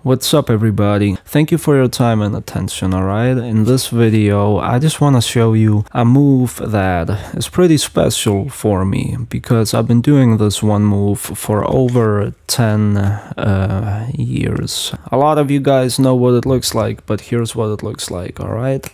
What's up everybody? Thank you for your time and attention, alright? In this video, I just want to show you a move that is pretty special for me because I've been doing this one move for over 10 years. A lot of you guys know what it looks like, but here's what it looks like, alright?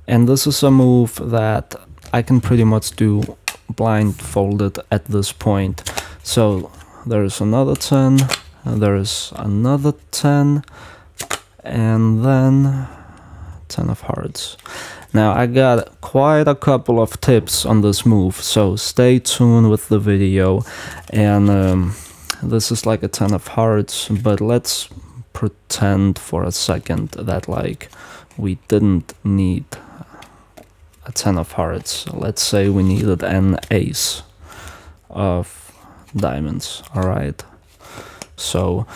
And this is a move that I can pretty much do blindfolded at this point. So there's another 10. There's another 10, and then 10 of hearts. Now I got quite a couple of tips on this move, so stay tuned with the video. And this is like a 10 of hearts, but let's pretend for a second that like we didn't need a 10 of hearts. Let's say we needed an ace of diamonds, all right? So,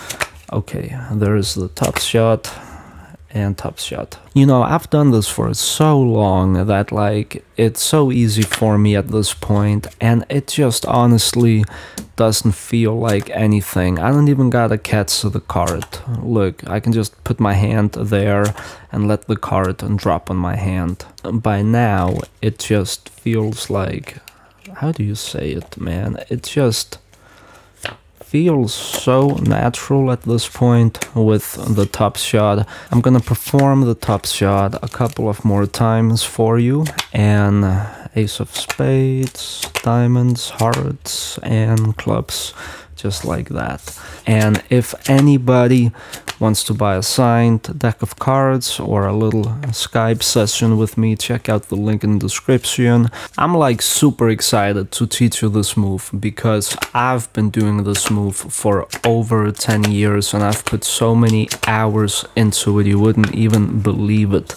okay, there's the top shot and top shot. You know, I've done this for so long that like it's so easy for me at this point, and it just honestly doesn't feel like anything. I don't even gotta catch the card. Look, I can just put my hand there and let the card drop on my hand. By now, it just feels like, how do you say it, man? It just feels so natural at this point with the top shot. I'm gonna perform the top shot a couple of more times for you, and ace of spades, diamonds, hearts, and clubs, just like that. And if anybody wants to buy a signed deck of cards or a little Skype session with me, check out the link in the description. I'm like super excited to teach you this move because I've been doing this move for over 10 years and I've put so many hours into it, you wouldn't even believe it.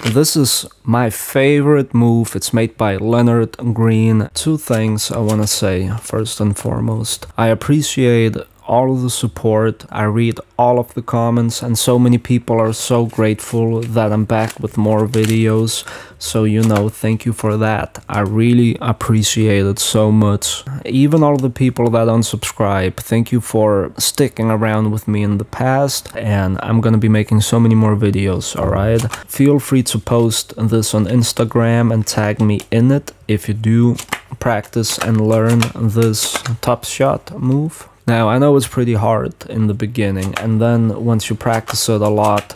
This is my favorite move. It's made by Leonard Green. Two things I want to say. First and foremost, I appreciate all of the support. I read all of the comments, and so many people are so grateful that I'm back with more videos. So, you know, thank you for that. I really appreciate it so much. Even all the people that unsubscribe, thank you for sticking around with me in the past, and I'm gonna be making so many more videos, alright? Feel free to post this on Instagram and tag me in it if you do practice and learn this top shot move. Now, I know it's pretty hard in the beginning, and then once you practice it a lot,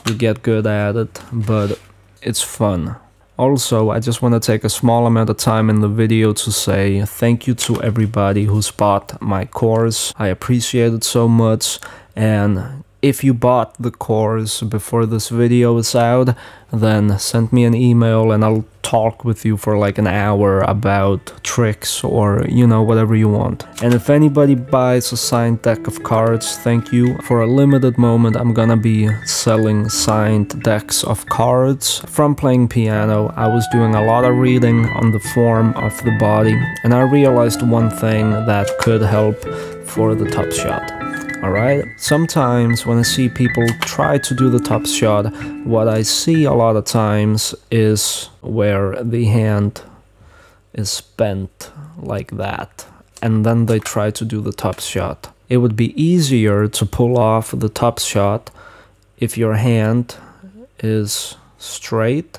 you get good at it, but it's fun. Also, I just want to take a small amount of time in the video to say thank you to everybody who's bought my course. I appreciate it so much, and if you bought the course before this video is out, then send me an email and I'll talk with you for like an hour about tricks or, you know, whatever you want. And if anybody buys a signed deck of cards, thank you. For a limited moment, I'm gonna be selling signed decks of cards. From playing piano, I was doing a lot of reading on the form of the body, and I realized one thing that could help for the top shot. Alright, sometimes when I see people try to do the top shot, what I see a lot of times is where the hand is bent like that, and then they try to do the top shot. It would be easier to pull off the top shot if your hand is straight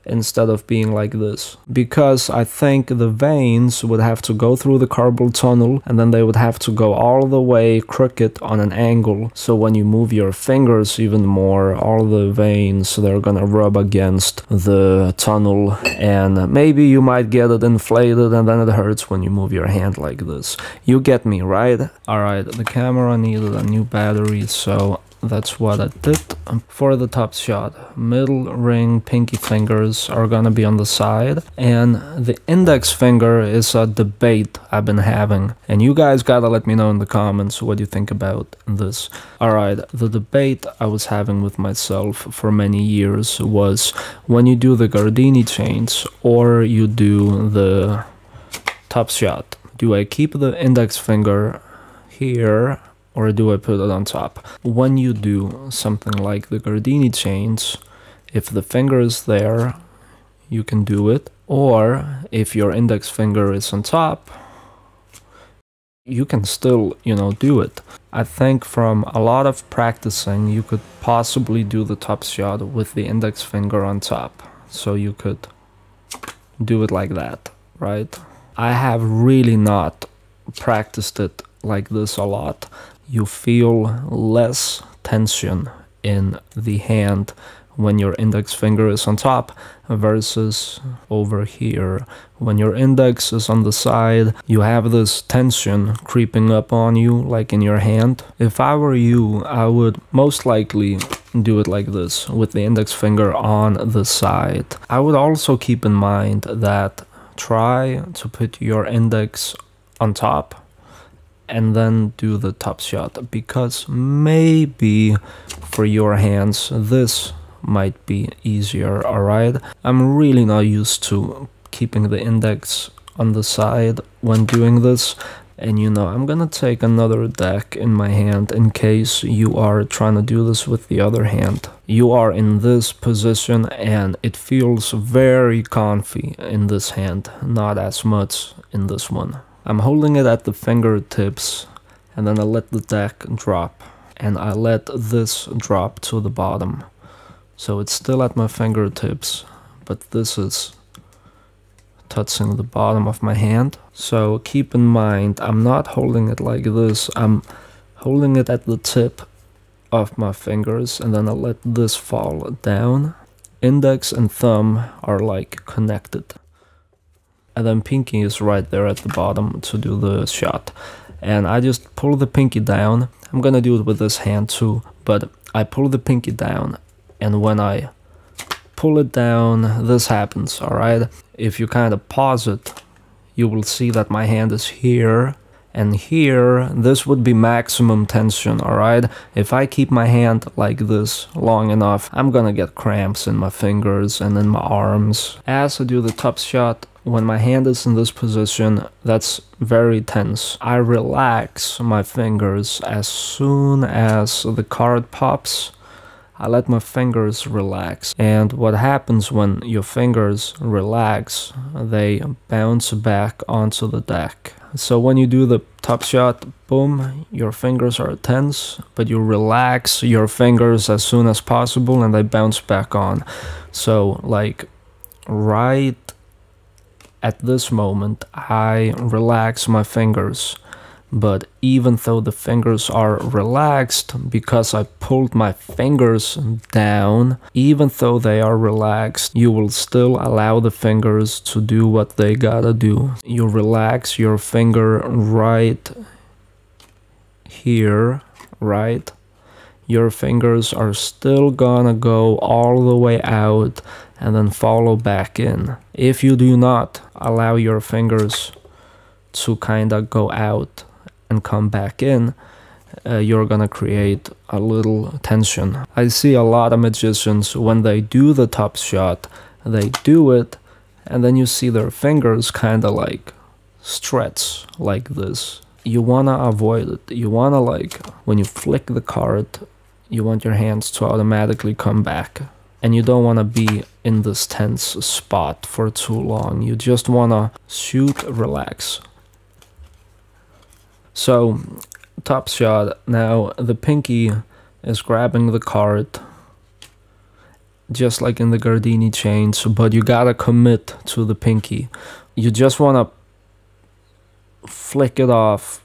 instead of being like this, because I think the veins would have to go through the carpal tunnel and then they would have to go all the way crooked on an angle. So when you move your fingers even more, all the veins, they're gonna rub against the tunnel, and maybe you might get it inflated and then it hurts when you move your hand like this. You get me, right? Alright, the camera needed a new battery, so that's what I did. For the top shot, middle ring, pinky fingers are gonna be on the side, and the index finger is a debate I've been having, and you guys gotta let me know in the comments what you think about this. Alright, the debate I was having with myself for many years was when you do the Gardini chains or you do the top shot, do I keep the index finger here or do I put it on top? When you do something like the Gardini chains, if the finger is there, you can do it. Or if your index finger is on top, you can still, do it. I think from a lot of practicing, you could possibly do the top shot with the index finger on top. So you could do it like that, right? I have really not practiced it like this a lot. You feel less tension in the hand when your index finger is on top versus over here. When your index is on the side, you have this tension creeping up on you, like in your hand. If I were you, I would most likely do it like this, with the index finger on the side. I would also keep in mind that try to put your index on top and then do the top shot, because maybe for your hands this might be easier, alright? I'm really not used to keeping the index on the side when doing this, and I'm gonna take another deck in my hand in case you are trying to do this with the other hand. You are in this position and it feels very comfy in this hand, not as much in this one. I'm holding it at the fingertips, and then I let the deck drop, and I let this drop to the bottom. So it's still at my fingertips, but this is touching the bottom of my hand. So keep in mind, I'm not holding it like this. I'm holding it at the tip of my fingers, and then I let this fall down. Index and thumb are like connected. And then pinky is right there at the bottom to do the shot. And I just pull the pinky down. I'm gonna do it with this hand too, but I pull the pinky down, and when I pull it down, this happens, alright? If you kind of pause it, you will see that my hand is here, and here, this would be maximum tension, alright? If I keep my hand like this long enough, I'm gonna get cramps in my fingers and in my arms. As I do the top shot, when my hand is in this position, that's very tense. I relax my fingers as soon as the card pops. I let my fingers relax. And what happens when your fingers relax, they bounce back onto the deck. So when you do the top shot, boom, your fingers are tense, but you relax your fingers as soon as possible and they bounce back on. So like right at this moment, I relax my fingers. But even though the fingers are relaxed, because I pulled my fingers down, even though they are relaxed, you will still allow the fingers to do what they gotta do. You relax your finger right here, right? Your fingers are still gonna go all the way out and then follow back in. If you do not allow your fingers to kinda go out and come back in, you're gonna create a little tension. I see a lot of magicians, when they do the top shot, they do it, and then you see their fingers kinda like stretch like this. You wanna avoid it. You wanna, like, when you flick the card, you want your hands to automatically come back. And you don't wanna be in this tense spot for too long. You just wanna shoot, relax. So, top shot. Now, the pinky is grabbing the card, just like in the Gardini chains, but you gotta commit to the pinky. You just wanna flick it off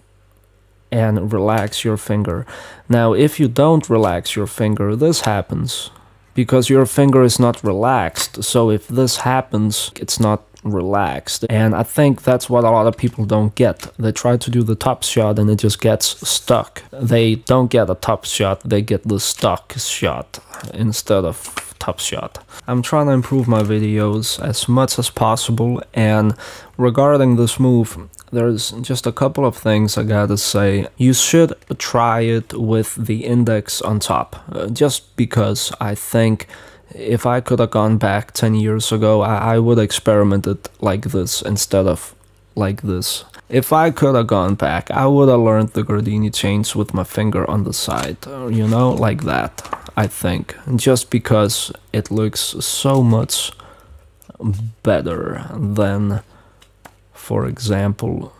and relax your finger. Now, if you don't relax your finger, this happens, because your finger is not relaxed. So if this happens, it's not relaxed, and I think that's what a lot of people don't get. They try to do the top shot and it just gets stuck. They don't get a top shot, they get the stuck shot instead of top shot. I'm trying to improve my videos as much as possible, and regarding this move, there's just a couple of things I gotta say. You should try it with the index on top, just because I think if I could have gone back 10 years ago, I would experiment it like this instead of like this. If I could have gone back, I would have learned the Gardini chains with my finger on the side, you know, like that, I think. Just because it looks so much better than, for example,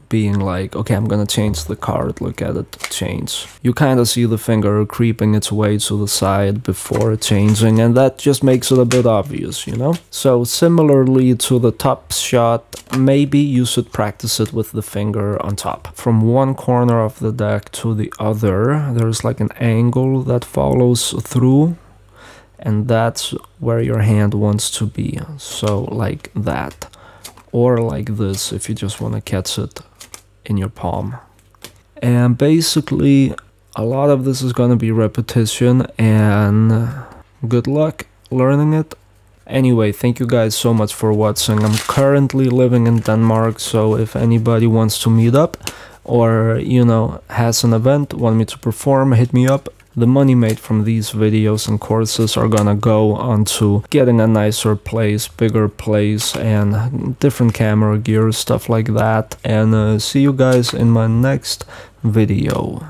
being like, okay, I'm gonna change the card, look at it change. You kind of see the finger creeping its way to the side before changing, and that just makes it a bit obvious, you know? So similarly to the top shot, maybe you should practice it with the finger on top. From one corner of the deck to the other, there's like an angle that follows through, and that's where your hand wants to be. So like that, or like this if you just want to catch it in your palm. And basically a lot of this is going to be repetition, and good luck learning it. Anyway, thank you guys so much for watching. I'm currently living in Denmark, so if anybody wants to meet up or, you know, has an event, want me to perform, hit me up. The money made from these videos and courses are gonna go onto getting a nicer place, bigger place, and different camera gear, stuff like that. And see you guys in my next video.